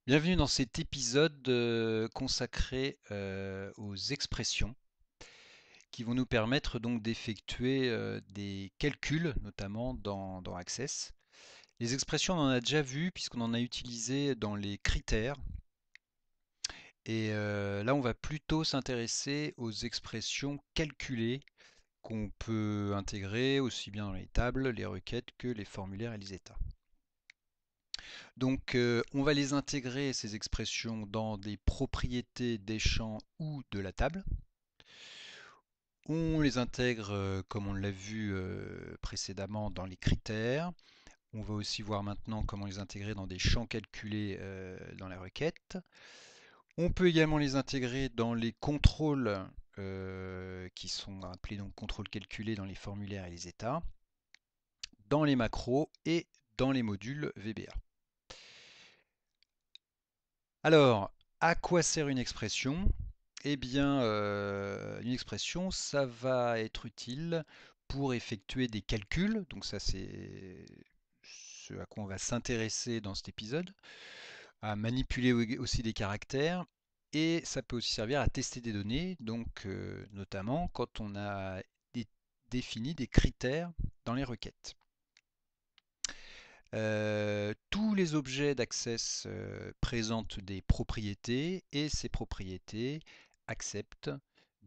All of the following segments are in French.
Bienvenue dans cet épisode consacré aux expressions qui vont nous permettre donc d'effectuer des calculs, notamment dans Access. Les expressions, on en a déjà vu puisqu'on en a utilisé dans les critères. Et là, on va plutôt s'intéresser aux expressions calculées qu'on peut intégrer aussi bien dans les tables, les requêtes que les formulaires et les états. Donc, on va les intégrer, ces expressions, dans des propriétés des champs ou de la table. On les intègre, comme on l'a vu précédemment, dans les critères. On va aussi voir maintenant comment les intégrer dans des champs calculés dans la requête. On peut également les intégrer dans les contrôles qui sont appelés donc contrôles calculés dans les formulaires et les états, dans les macros et dans les modules VBA. Alors, à quoi sert une expression? Eh bien, une expression, ça va être utile pour effectuer des calculs. Donc ça, c'est ce à quoi on va s'intéresser dans cet épisode. À manipuler aussi des caractères. Et ça peut aussi servir à tester des données, donc notamment quand on a défini des critères dans les requêtes. Tous les objets d'Access présentent des propriétés et ces propriétés acceptent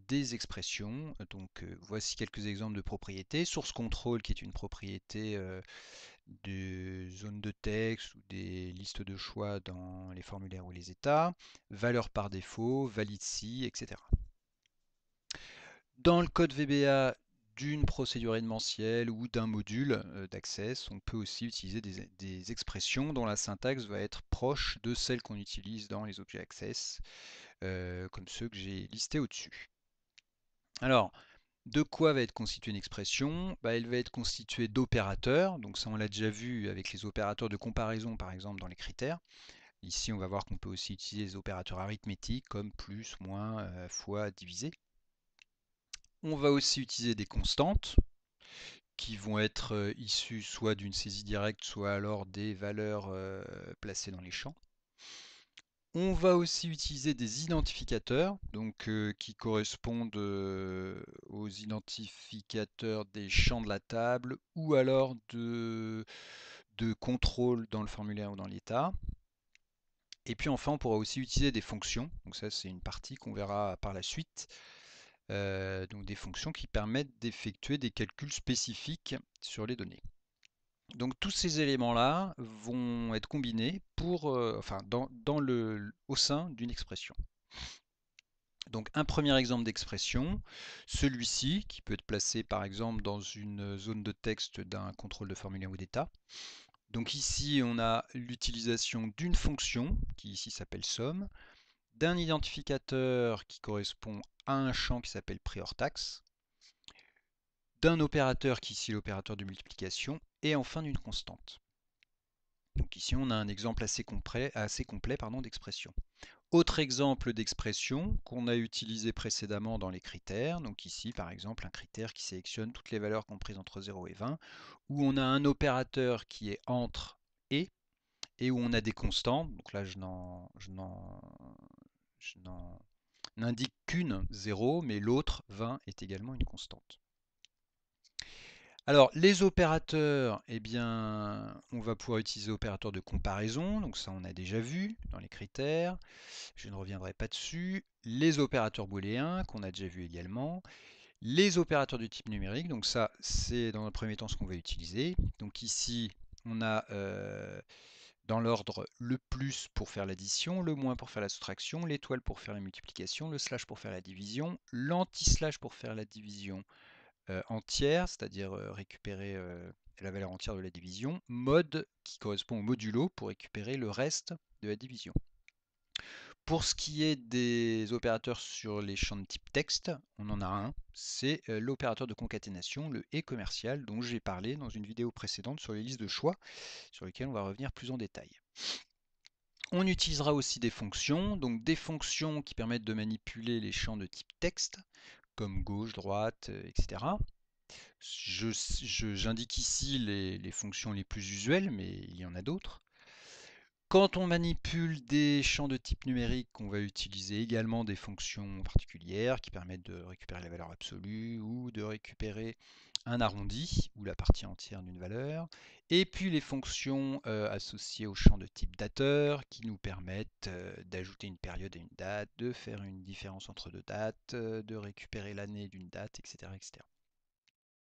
des expressions. Donc voici quelques exemples de propriétés. Source control qui est une propriété de zone de texte ou des listes de choix dans les formulaires ou les états. Valeur par défaut, valide si, etc. Dans le code VBA d'une procédure événementielle ou d'un module d'Access, on peut aussi utiliser des expressions dont la syntaxe va être proche de celle qu'on utilise dans les objets Access, comme ceux que j'ai listés au-dessus. Alors, de quoi va être constituée une expression? Elle va être constituée d'opérateurs, donc ça on l'a déjà vu avec les opérateurs de comparaison par exemple dans les critères. Ici on va voir qu'on peut aussi utiliser les opérateurs arithmétiques comme plus, moins, fois, diviser. On va aussi utiliser des constantes qui vont être issues soit d'une saisie directe, soit alors des valeurs placées dans les champs. On va aussi utiliser des identificateurs, donc qui correspondent aux identificateurs des champs de la table ou alors de contrôle dans le formulaire ou dans l'état. Et puis enfin, on pourra aussi utiliser des fonctions. Donc ça, c'est une partie qu'on verra par la suite. Donc des fonctions qui permettent d'effectuer des calculs spécifiques sur les données. Donc tous ces éléments-là vont être combinés enfin, au sein d'une expression. Donc un premier exemple d'expression, celui-ci, qui peut être placé par exemple dans une zone de texte d'un contrôle de formulaire ou d'état. Donc ici, on a l'utilisation d'une fonction, qui ici s'appelle somme, d'un identificateur qui correspond à un champ qui s'appelle prior tax, d'un opérateur qui est ici l'opérateur de multiplication, et enfin d'une constante. Donc ici, on a un exemple assez complet d'expression. Autre exemple d'expression qu'on a utilisé précédemment dans les critères. Donc ici, par exemple, un critère qui sélectionne toutes les valeurs comprises entre 0 et 20, où on a un opérateur qui est entre et où on a des constantes. Donc là, je n'en indique qu'une 0, mais l'autre 20 est également une constante. Alors, les opérateurs, eh bien, on va pouvoir utiliser opérateurs de comparaison, donc ça on a déjà vu dans les critères, je ne reviendrai pas dessus. Les opérateurs booléens, qu'on a déjà vu également. Les opérateurs du type numérique, donc ça c'est dans un premier temps ce qu'on va utiliser. Donc ici, on a dans l'ordre le plus pour faire l'addition, le moins pour faire la soustraction, l'étoile pour faire la multiplication, le slash pour faire la division, l'anti-slash pour faire la division entière, c'est-à-dire récupérer la valeur entière de la division, mode qui correspond au modulo pour récupérer le reste de la division. Pour ce qui est des opérateurs sur les champs de type texte, on en a un, c'est l'opérateur de concaténation, le et commercial, dont j'ai parlé dans une vidéo précédente sur les listes de choix, sur lesquelles on va revenir plus en détail. On utilisera aussi des fonctions, donc des fonctions qui permettent de manipuler les champs de type texte, comme gauche, droite, etc. J'indique ici les fonctions les plus usuelles, mais il y en a d'autres. Quand on manipule des champs de type numérique, on va utiliser également des fonctions particulières qui permettent de récupérer la valeur absolue ou de récupérer un arrondi ou la partie entière d'une valeur. Et puis les fonctions associées au champ de type dateur qui nous permettent d'ajouter une période à une date, de faire une différence entre deux dates, de récupérer l'année d'une date, etc., etc.